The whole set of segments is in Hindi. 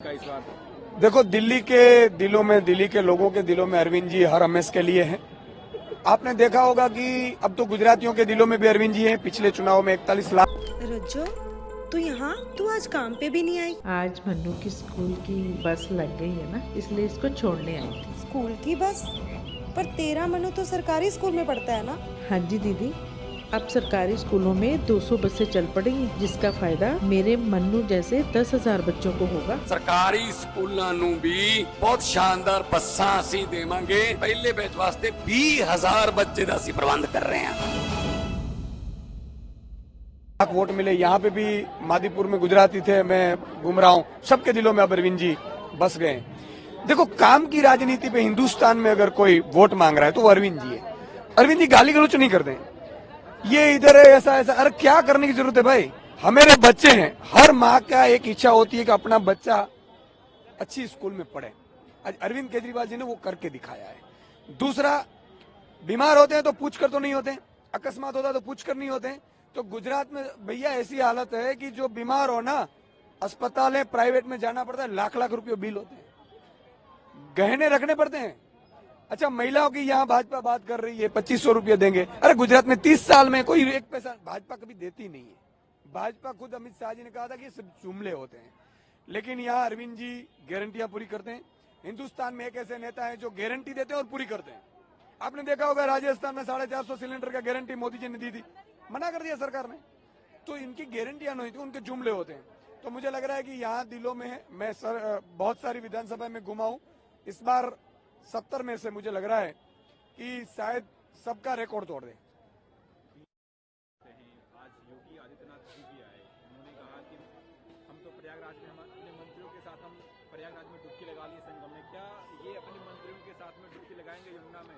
का इस बार देखो, दिल्ली के लोगों के दिलों में अरविंद जी हर हमेश के लिए हैं। आपने देखा होगा कि अब तो गुजरातियों के दिलों में भी अरविंद जी हैं। पिछले चुनाव में 41 लाख। रज्जो, तू आज काम पे भी नहीं आई? आज मन्नू की स्कूल की बस लग गई है ना, इसलिए इसको छोड़ने आई थी। स्कूल की बस? पर तेरा मनु तो सरकारी स्कूल में पढ़ता है ना? हाँ जी दीदी, अब सरकारी स्कूलों में 200 बसें चल पड़ेंगी, जिसका फायदा मेरे मन्नू जैसे 10,000 बच्चों को होगा। सरकारी स्कूलों ਨੂੰ भी बहुत शानदार बसां ਅਸੀਂ देवांगे। पहले बैच वास्ते 20,000 बच्चे ਦਾ ਅਸੀਂ प्रबंध कर रहे हैं। लाख वोट मिले। यहाँ पे भी मादीपुर में गुजराती थे, मैं घूम रहा हूँ, सबके दिलों में अब अरविंद जी बस गए। देखो, काम की राजनीति पे हिंदुस्तान में अगर कोई वोट मांग रहा है तो वो अरविंद जी है। अरविंद जी गाली गलौच नहीं करते हैं, ये इधर है ऐसा ऐसा। अरे क्या करने की जरूरत है भाई, हमारे बच्चे हैं। हर माँ का एक इच्छा होती है कि अपना बच्चा अच्छी स्कूल में पढ़े। आज अरविंद केजरीवाल जी ने वो करके दिखाया है। दूसरा, बीमार होते हैं तो पूछ कर तो नहीं होते, अकस्मात होता तो पूछ कर नहीं होते। तो गुजरात में भैया ऐसी हालत है कि जो बीमार हो ना, अस्पताल है, प्राइवेट में जाना पड़ता है, लाख लाख रुपये बिल होते हैं, गहने रखने पड़ते हैं। अच्छा, महिलाओं की यहाँ भाजपा बात कर रही है 2500 रुपये देंगे। अरे गुजरात में 30 साल में कोई एक पैसा भाजपा कभी देती नहीं है। भाजपा खुद अमित शाह जी ने कहा था कि सब जुमले होते हैं, लेकिन यहाँ अरविंद जी गारंटियां पूरी करते हैं। हिंदुस्तान में एक ऐसे नेता है जो गारंटी देते हैं और पूरी करते हैं। आपने देखा होगा राजस्थान में 450 सिलेंडर का गारंटी मोदी जी ने दी थी, मना कर दिया सरकार ने। तो इनकी गारंटियां नहीं थी, उनके जुमले होते हैं। तो मुझे लग रहा है कि यहाँ दिलों में है। मैं बहुत सारी विधानसभा में घुमा हूं, इस बार 70 में से मुझे लग रहा है कि शायद सबका रिकॉर्ड तोड़ दे। आज योगी आदित्यनाथ जी भी आए, उन्होंने कहा कि हम तो प्रयागराज में अपने मंत्रियों के साथ हम प्रयागराज में डुबकी लगा ली संगम में। क्या ये अपने मंत्रियों के साथ में डुबकी लगाएंगे यमुना में?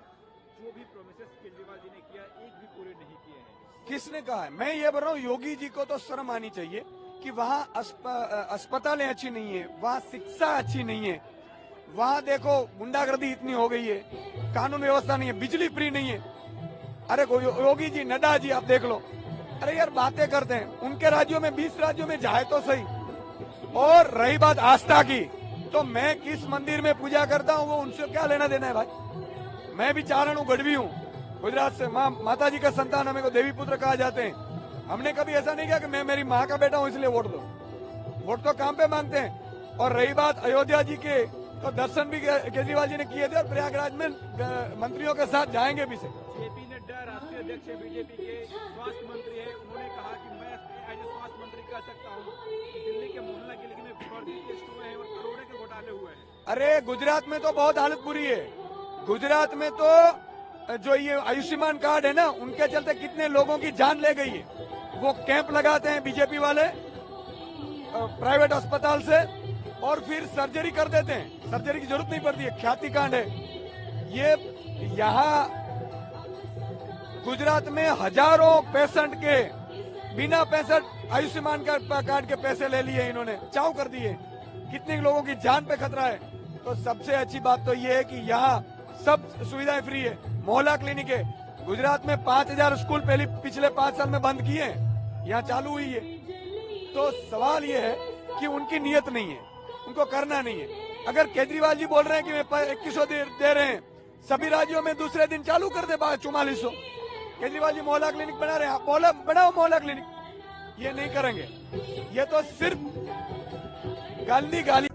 जो भी प्रोमिसेस केजरीवाल जी ने किया एक भी पूरे नहीं किए हैं। किसने कहा है? मैं ये बोल रहा हूँ, योगी जी को तो शर्म आनी चाहिए कि वहाँ अस्पतालें अच्छी नहीं है, वहाँ शिक्षा अच्छी नहीं है, वहाँ देखो गुंडागर्दी इतनी हो गई है, कानून व्यवस्था नहीं है, बिजली फ्री नहीं है। अरे योगी जी, नड्डा जी, आप देख लो। अरे यार, बातें करते हैं, उनके राज्यों में 20 राज्यों में जाए तो सही। और रही बात आस्था की, तो मैं किस मंदिर में पूजा करता हूँ वो उनसे क्या लेना देना है भाई। मैं भी चारण हूँ, गढ़वी हूँ, गुजरात से। माता जी का संतान, हमें को देवी पुत्र कहा जाते हैं। हमने कभी ऐसा नहीं किया कि मैं मेरी माँ का बेटा हूँ इसलिए वोट दो। वोट तो काम पे मांगते हैं। और रही बात अयोध्या जी के, तो दर्शन भी केजरीवाल जी ने किए थे और प्रयागराज में मंत्रियों के साथ जाएंगे भी से। जेपी नड्डा राष्ट्रीय अध्यक्ष है बीजेपी के, स्वास्थ्य मंत्री है, उन्होंने कहा कि मैं एज ए स्वास्थ्य मंत्री कह सकता हूँ दिल्ली के मोहल्ला क्लिनिक में फर्जी टेस्ट हुए हैं और करोड़ों के घोटाले हुए हैं। अरे गुजरात में तो बहुत हालत बुरी है। गुजरात में तो जो ये आयुष्मान कार्ड है ना, उनके चलते कितने लोगों की जान ले गई है। वो कैंप लगाते हैं बीजेपी वाले प्राइवेट अस्पताल से, और फिर सर्जरी कर देते हैं। सर्जरी की जरूरत नहीं पड़ती है, ख्याति कांड है ये। यहाँ गुजरात में हजारों पेशेंट के बिना पैसा आयुष्मान कार्ड के पैसे ले लिए इन्होंने, चाव कर दिए। कितने लोगों की जान पे खतरा है। तो सबसे अच्छी बात तो ये है कि यहाँ सब सुविधाएं फ्री है। मोहल्ला क्लिनिक है। गुजरात में 5000 स्कूल पिछले 5 साल में बंद किए हैं, यहाँ चालू हुई है। तो सवाल ये है कि उनकी नीयत नहीं है, उनको करना नहीं है। अगर केजरीवाल जी बोल रहे हैं कि मैं 2100 दे रहे हैं, सभी राज्यों में दूसरे दिन चालू कर दे 4400। केजरीवाल जी मोहल्ला क्लिनिक बना रहे हैं, बनाओ मोहल्ला क्लिनिक। ये नहीं करेंगे, ये तो सिर्फ गाली